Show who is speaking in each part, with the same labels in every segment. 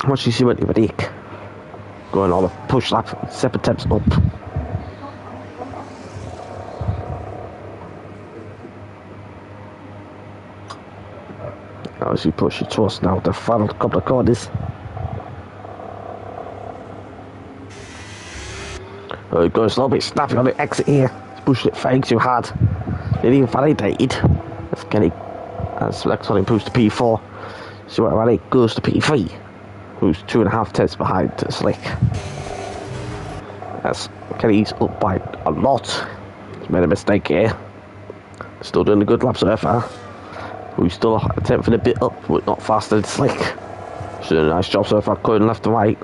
Speaker 1: Once you see what you take, going on a push lap, 7 attempts up. Now as you push your towards now the final couple of corners. Oh, it goes a little bit snappy on the exit here. He's pushing it far too hard. It even validated. That's Kenny. As Lexon improves to P4. So what goes to P3. Who's 2.5 tenths behind Slick. As Kenny's up by a lot. He's made a mistake here. Still doing a good lap so far. Who's still a tenth and a bit up, but not faster than Slick. She's doing a nice job so far, going left and right.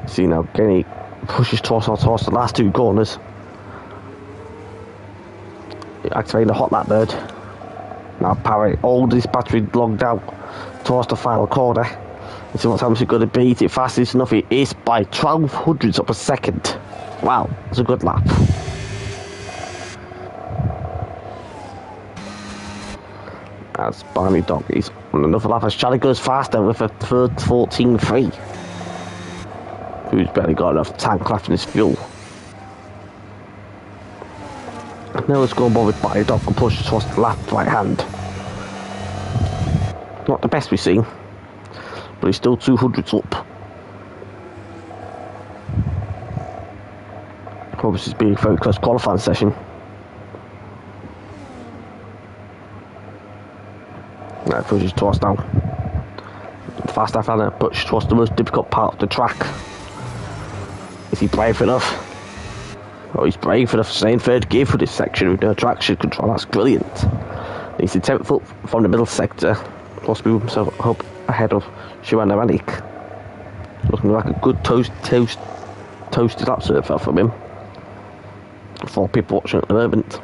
Speaker 1: See now, Kenny pushes towards the last 2 corners. Activating the hot lap mode. Now powering all this battery logged out towards the final corner. Let's see what time it's going to be. Is it fast enough? It is by 12 hundredths of a second. Wow, it's a good lap. As Barney Dog is on another lap as Charlie goes faster with a 14.3. Who's barely got enough tank left in his fuel. Now let's go on board with Barney Dog and push towards the left right hand. Not the best we've seen, but he's still 200s up. Obviously it's been a very close qualifying session. Now it pushes towards now. Fast left hand push towards the most difficult part of the track. Is he brave enough? Oh, he's brave enough to stay in 3rd gear for this section with no traction control. That's brilliant. He's the 10th up from the middle sector. Plus move himself up ahead of Joanna Manic. Looking like a good toasted lap so far from him. 4 people watching at the moment.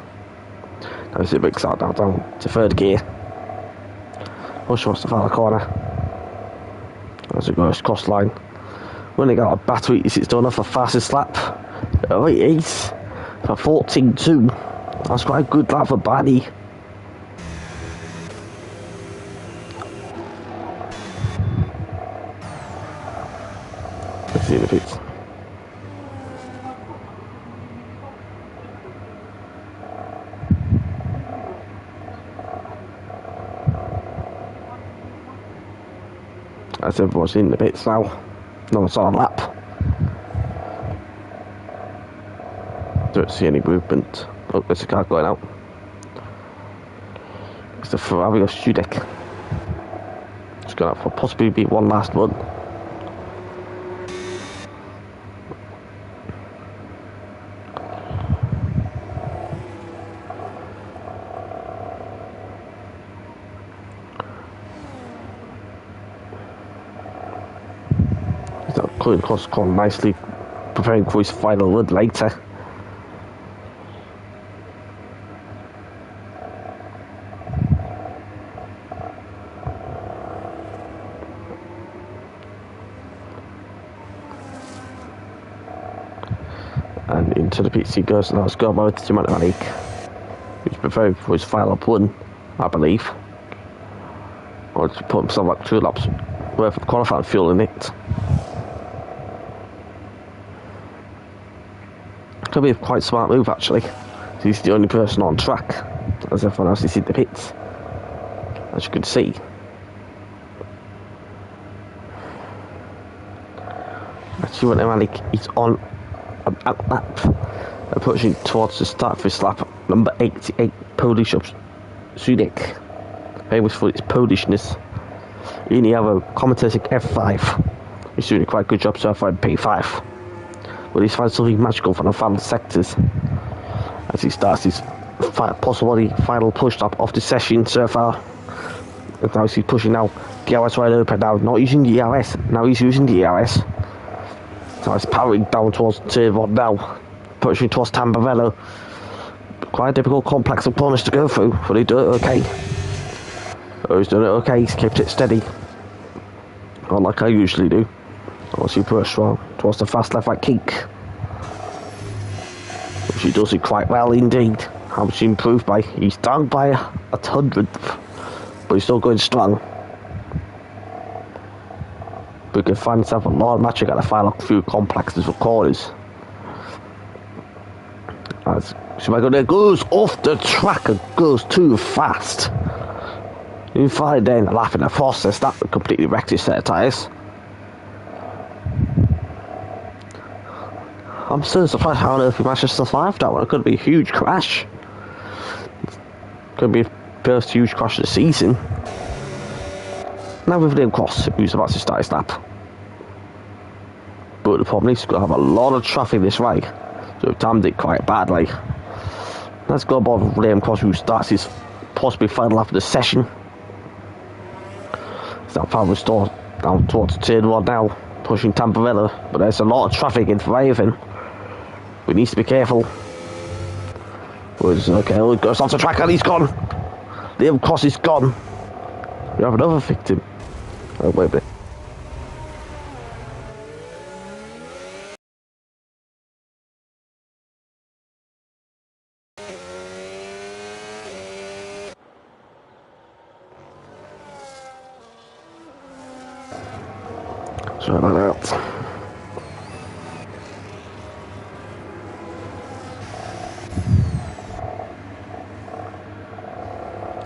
Speaker 1: Now he's a big start down to 3rd gear. Push towards the final corner. As it goes cross line. When he got a battery, is it still enough for fastest lap? Oh, it is. For 14.2. That's quite a good lap for Barney. Let's see if it's. As everyone's in the pits now. No one's on a lap. Don't see any movement. Oh, there's a car going out. It's the Ferrari of Studek. It's going out for possibly be one last one. He's not clearing across the corner nicely, preparing for his final run later. And into the pits he goes, and let's go about to Manic, who's preparing for his final run, I believe. Or to put himself like 2 laps worth of qualifying fuel in it. Could be a quite smart move actually. He's the only person on track, as everyone else is in the pits, as you can see. Actually, when Manic is on an out lap, approaching towards the start of his lap, number 88, Polish of Sudik, famous for its Polishness. In the ERO F1 he's doing a quite good job so far in P5. But he's found something magical from the final sectors as he starts his possibly final push stop of the session so far. And now he's pushing now, DRS wide open now, not using the ERS, now he's using the ERS. So he's powering down towards turn 1 now, pushing towards Tamburello. Quite a difficult complex of corners to go through, but he doing it okay. Oh, he's doing it okay, he's kept it steady. Not like I usually do. Once you push well towards the fast left right kick, which he does it quite well indeed. How much he improved by? He's down by a 100th but he's still going strong. But you can find yourself a lot of matches at the final few complexes for corners. As Schumacher goes off the track and goes too fast. You find then a lap in the process that completely wrecked his set of tyres. I'm still surprised how on earth he managed to survive that one. It could be a huge crash. Could be the first huge crash of the season. Now with Liam Cross, who's about to start his lap. But the problem is he's going to have a lot of traffic this way. So we've timed it quite badly. Let's go aboard with Liam Cross, who starts his possibly final lap of the session. It's that final store down towards turn 1 now, pushing Tamburello. But there's a lot of traffic in front of him. We need to be careful. Okay, he goes off the track and he's gone. Liam Cross is gone. We have another victim. Oh, wait a minute. Sorry about that.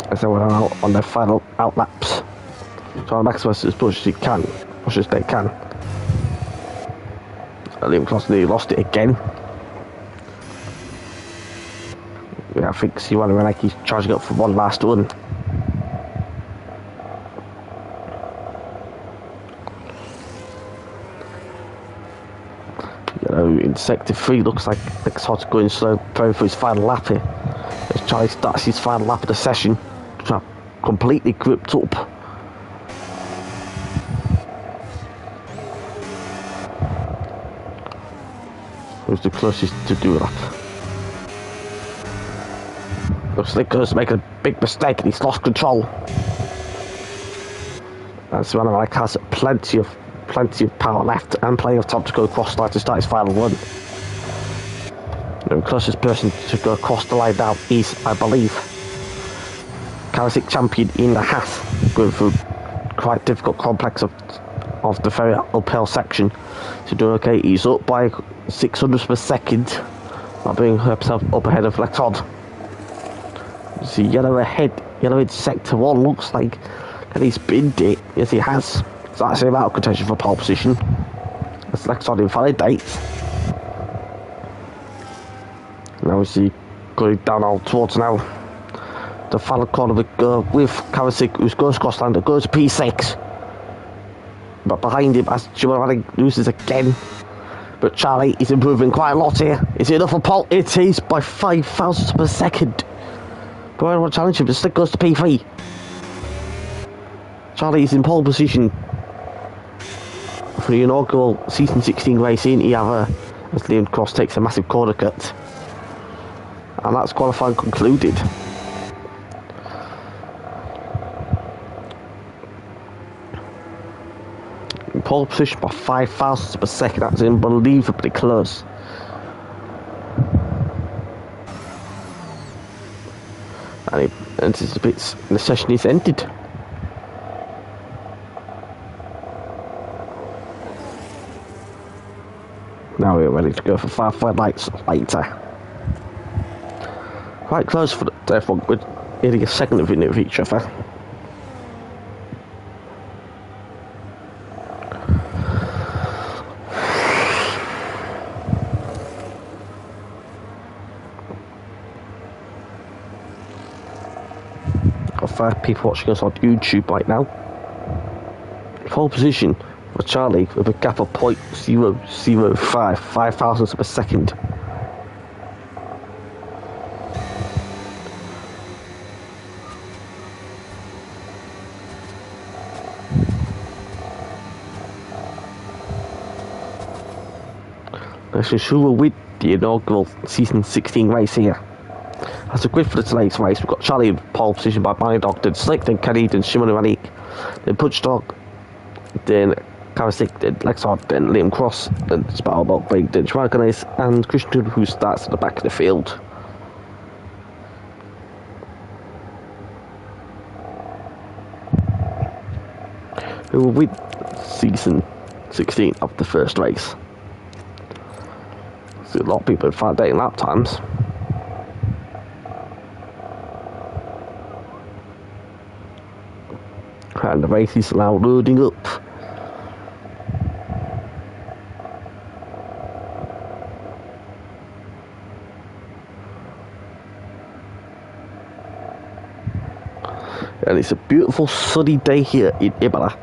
Speaker 1: As they were out on their final out laps. So I'm maximize as much as he can, as much as they can. Liam Cross nearly lost it again. Yeah, I think Imola like he's charging up for one last run. You know, in sector 3 looks like it's hard to go in slow, preparing for his final lap here. As Charlie starts his final lap of the session, completely gripped up. Who's the closest to do that? Looks like he's making a big mistake and he's lost control. And Imola has plenty of power left and plenty of time to go across the line to start his final run. The closest person to go across the line now is, I believe, Kawasaki champion in the Haas, going through quite difficult complex of the very uphill section. So doing okay, he's up by 600 per second, not bringing himself up ahead of Lecton. See yellow ahead, yellow in sector 1 looks like, and he's binned it, yes he has. It's actually out of contention for pole position. As Lecton invalidates. Now we see going down all towards now the final corner with Kawasaki, who's goes across line, goes to P6. But behind him as Imola loses again. But Charlie is improving quite a lot here. Is it enough for pole? It is by 5 thousandths per second. But I want to challenge him, the stick goes to P3. Charlie is in pole position for the inaugural season 16 race in ERO as Liam Cross takes a massive corner cut. And that's qualifying concluded. In pole position by 5 thousandths per second, that's unbelievably close. And it anticipates the session is ended. Now we're ready to go for 5 lights later. Quite close for the F1, we're nearly a second of each other. Got 5 people watching us on YouTube right now. Pole position for Charlie with a gap of 0.005, 5 thousandths per second. Who will win the inaugural season 16 race here. As a grid for today's race, we've got Charlie in pole position by Brian Ogden, Slick, then Kenny, then Shimon Ranik, then Punch Dog, then Kawasaki, then Lexard, then Liam Cross, then Sparrowbot, then Schwarganes, and Christian, who starts at the back of the field. who will win season 16 of the first race. See a lot of people in 5 dating lap times. And the race is now loading up. And it's a beautiful sunny day here in Imola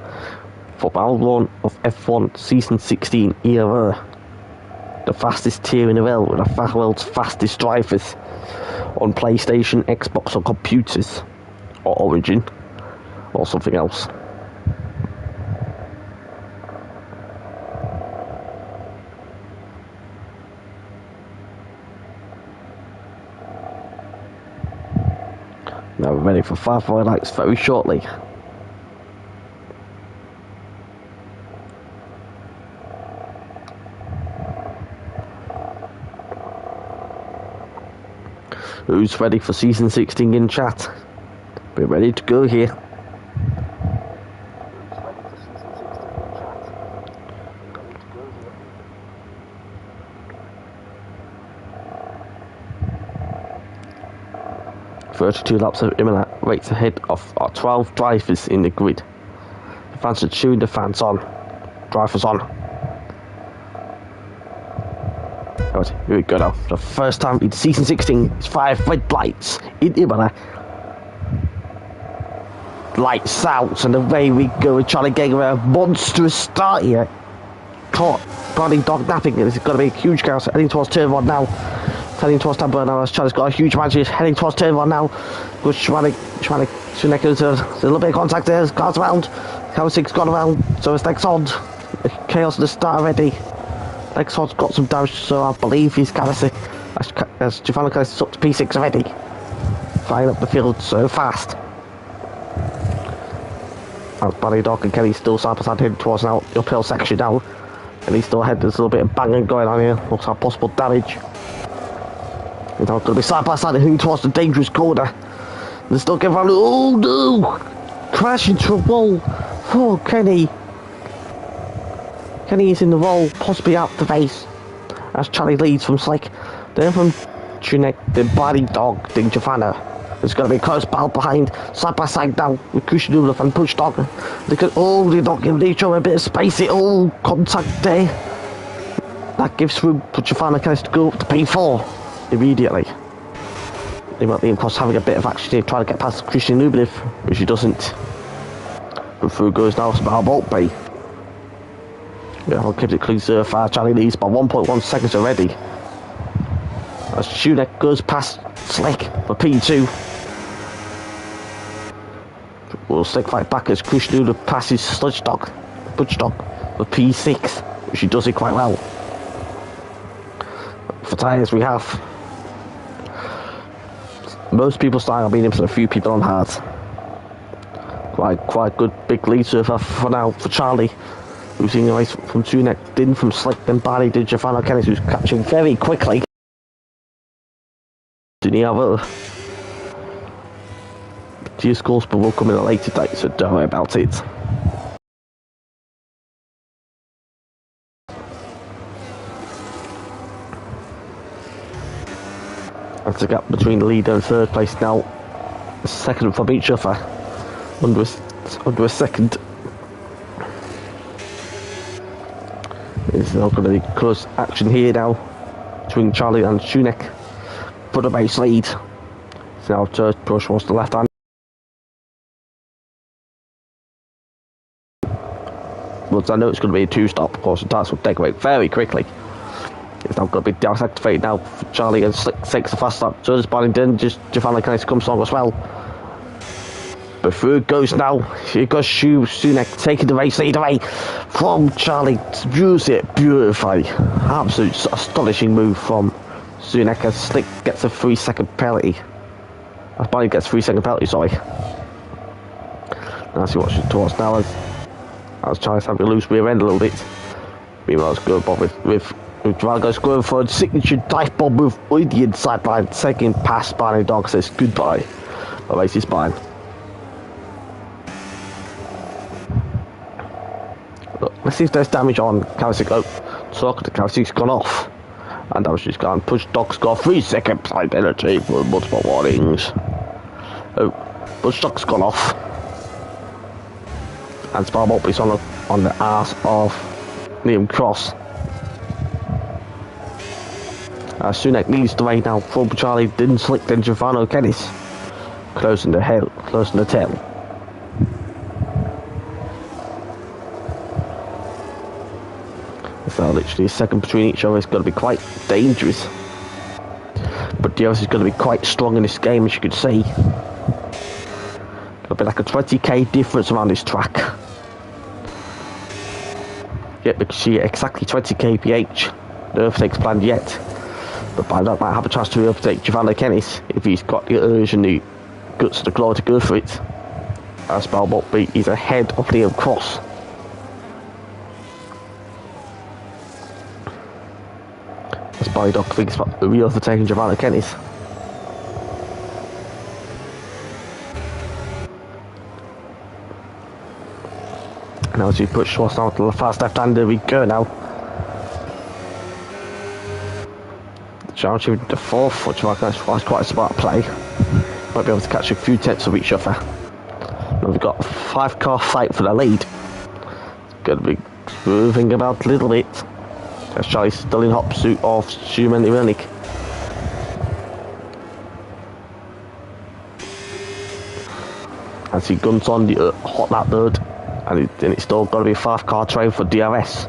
Speaker 1: for round 1 of F1 Season 16 ERO. The fastest tier in the world with the world's fastest drivers on PlayStation, Xbox or computers, or Origin, or something else. Now we're ready for 5 highlights very shortly. Who's ready for season 16 in chat? We're ready to go here. "32 laps of Imola rates ahead of our 12 drivers in the grid. The fans are cheering the fans on. Drivers on." Right, here we go now. The first time in season 16 is 5 red lights in Imola. Lights out, and away we go. We're trying to get a monstrous start here. Caught Browning dog napping, and it's going to be a huge chaos heading towards turn 1 now. Heading towards Tampa now. Charlie's got a huge advantage. Heading towards turn 1 now. Good trying to there's a little bit of contact there. Cars around. Car 6 gone around. So it's Lexon. Chaos at the start already. Lexon's got some damage, so I believe he's Galaxy. As Giovanni is up to P6 already. Flying up the field so fast. As Barry Doc and Kenny still side by side heading towards now the uphill section now. And he's still ahead. There's a little bit of banging going on here. Looks like possible damage. It's now going to be side by side heading towards the dangerous corner. They're still getting around. Oh no! Crash into a wall. Oh, Kenny. Kenny is in the wall, possibly out the race. As Charlie leads from Slick. Then from Tunek, then Barry Dog, then Giovanna. There's going to be a close battle behind, side by side now, with Kushinula and Push Dog. They're not giving each other a bit of space. Contact there. That gives room for Giovanna to go up to P4 immediately. They might be in course having a bit of action here, trying to get past Christian Lublev, which he doesn't. And through goes now, Smile won't be. Yeah, I'll keep it clean so far. Charlie leads by 1.1 seconds already. As Tunek goes past Slick for P2. Will Slick fight back as Christian Lublev passes Butch Dog for P6, which he does it quite well. For tyres we have most people starting on mediums and a few people on hards. Quite good big lead so far for now for Charlie, who's in the race from Tunek, then from Slick, then Barry, then Giovanni Kennis, who's catching very quickly. Didn't he have a Geo scores, but will come in a later date, so don't worry about it. That's a gap between the leader and third place now. A second from each other. Under a second. There's now going to be close action here now between Charlie and Tunek for the race lead. So now to push towards the left hand. But I know it's going to be a 2-stop, of course, and that's will take away very quickly. It's now going to be deactivated now for Charlie and Slick takes the fast start. So does Barrington, just Giovanni Kennis comes along as well. But through it goes now. Here goes Sunek taking the race lead away from Charlie. Use it beautifully. Absolute astonishing move from Sunek as Slick gets a 3-second penalty. As Barry gets a 3-second penalty, sorry. Now see what's towards now as Charlie's having a loose rear end a little bit. Meanwhile, it's good Bob with Drago's going for a signature dive bomb move on the inside line, taking past Barney Dog, says goodbye. The race is fine. Let's see if there's damage on Kawasaki. Oh, talking to Kawasaki, gone off. And damage is gone. Push Dog's got 3 second penalty for multiple warnings. Oh, Push Dog's gone off. And Sparbolt is on the arse of Liam Cross. Sunak leads the way now from Charlie, didn't slick, then Giovanni Kennis. Closing the tail. So literally a second between each other is going to be quite dangerous. But DRS is going to be quite strong in this game, as you can see. It'll be like a 20k difference around this track. Yep, we can see exactly 20 kph. No overtake's planned yet. But by that might have a chance to overtake Giovanni Kennis if he's got the urge and the guts to claw to go for it. As Balbot is ahead of Liam Cross. As Barry Dog thinks about re-overtaking Giovanni Kennis. Now as we put Schwartz down to the fast left-hander, we go now. Challenge the fourth, which was quite a smart play. Might be able to catch a few tenths of each other. And we've got a 5-car fight for the lead. It's going to be moving about a little bit. As Charlie's still in hot pursuit of Schumann Ironik. As he guns on the hot lap road, and it's still got to be a 5-car train for DRS.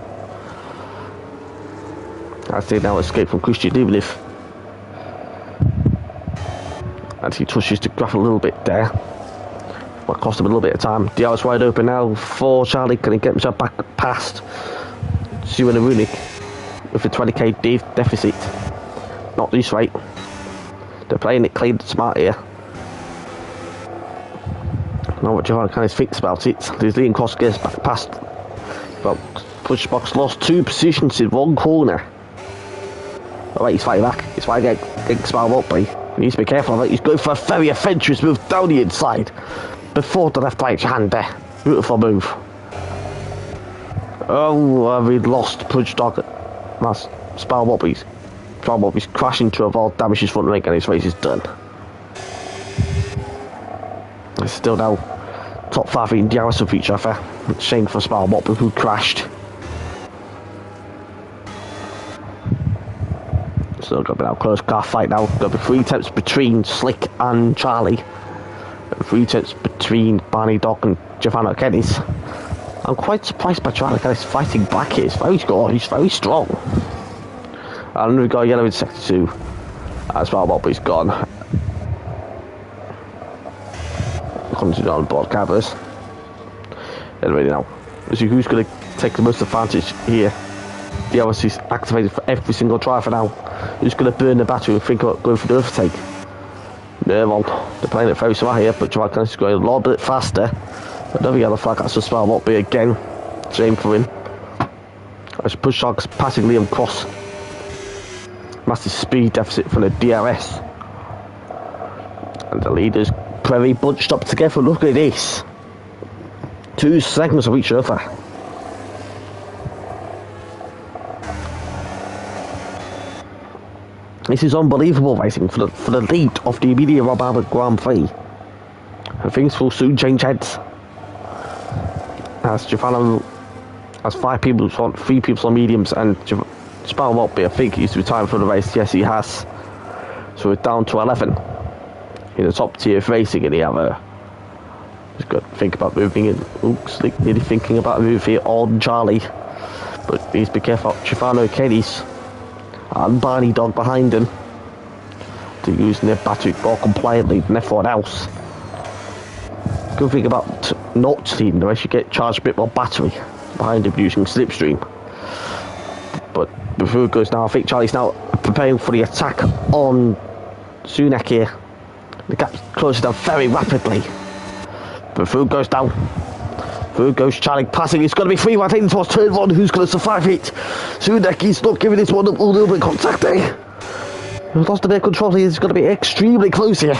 Speaker 1: As they now escape from Christian Lieblich. And he touches the graph a little bit there. Might cost him a little bit of time. DRS wide open now for Charlie. Can he get himself back past Schumann Ironik with a 20k deficit? Not this rate. They're playing it clean and smart here. Know what Giovanni kind of thinks about it. There's Liam Cross gets back past. Well, push box lost 2 positions in one corner. Oh wait, he's fighting back. He's fighting against Sparbolt. He needs to be careful of it. He's going for a very adventurous move down the inside. Before the left right hand there. Beautiful move. Oh, we lost Punch Dog. That's Sparbolt. Crashing to avoid damage his front leg and his race is done. It's still now top 5 in DRS of each other. Shame for Sparbolt who crashed. So got to be now close car fight now. Got to be 3 attempts between Slick and Charlie. 3 attempts between Barney Dog and Giovanni Kennis. I'm quite surprised by Charlie Kennis fighting back here. He's very strong. He's very strong. And we've got a yellow in sector 2. As Sparbolt is gone. Continue on board covers. Anyway now, so who's going to take the most advantage here? The DRS is activated for every single driver now. Who's going to burn the battery and think about going for the overtake? No one. They're playing it very smart here, but Giovanni is going a little bit faster. Another yellow flag, that's a spell won't be again. Shame for him. As Push Dog's passing Liam Cross. Massive speed deficit from the DRS. And the leaders very bunched up together. Look at this. 2 seconds of each other. This is unbelievable racing for the lead of the Emilia Romagna Grand Prix. And things will soon change heads. As Giovanni has 3 people on mediums, and Sparrow won't be. I think he's retired from the race. Yes, he has. So we're down to 11 in the top tier of racing in the other. Just got to think about moving in. Oops, nearly thinking about moving on Charlie. But please be careful. Giovanni Kennis and Barney Dog behind him. To using their battery more compliantly than everyone else. Good thing about not leading the race, you get charged a bit more battery behind him using slipstream. But before it goes now, I think Charlie's now preparing for the attack on Sunak here. The gap closes down very rapidly. Before goes down. Through goes Charlie passing. It's going to be 3 right in towards turn 1. Who's going to survive it? Sunak is not giving this one up a little bit of contact there. He's lost a bit of control here. It's going to be extremely close here.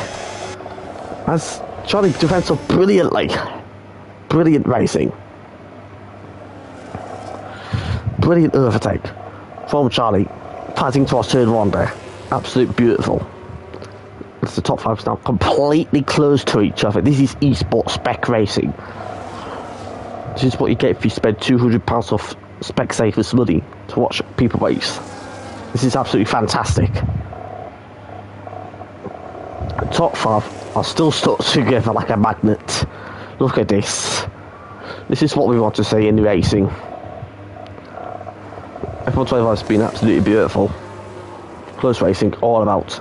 Speaker 1: As Charlie defends up brilliantly. Brilliant racing. brilliant overtake from Charlie, fighting towards turn 1 there. Absolutely beautiful. It's the top 5 is now completely close to each other. This is esports spec racing. This is what you get if you spend £200 off Specsavers money to watch people race. This is absolutely fantastic. The top 5 are still stuck together like a magnet. Look at this. This is what we want to see in racing. F1 25 has been absolutely beautiful. Close racing, all about.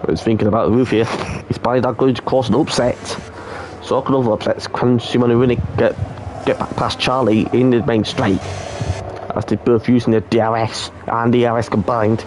Speaker 1: I was thinking about the roof here. Is Barry that going to cause an upset? So I can over upsets. Can Simone really get back past Charlie in the main straight? As they're both using the DRS and the DRS combined.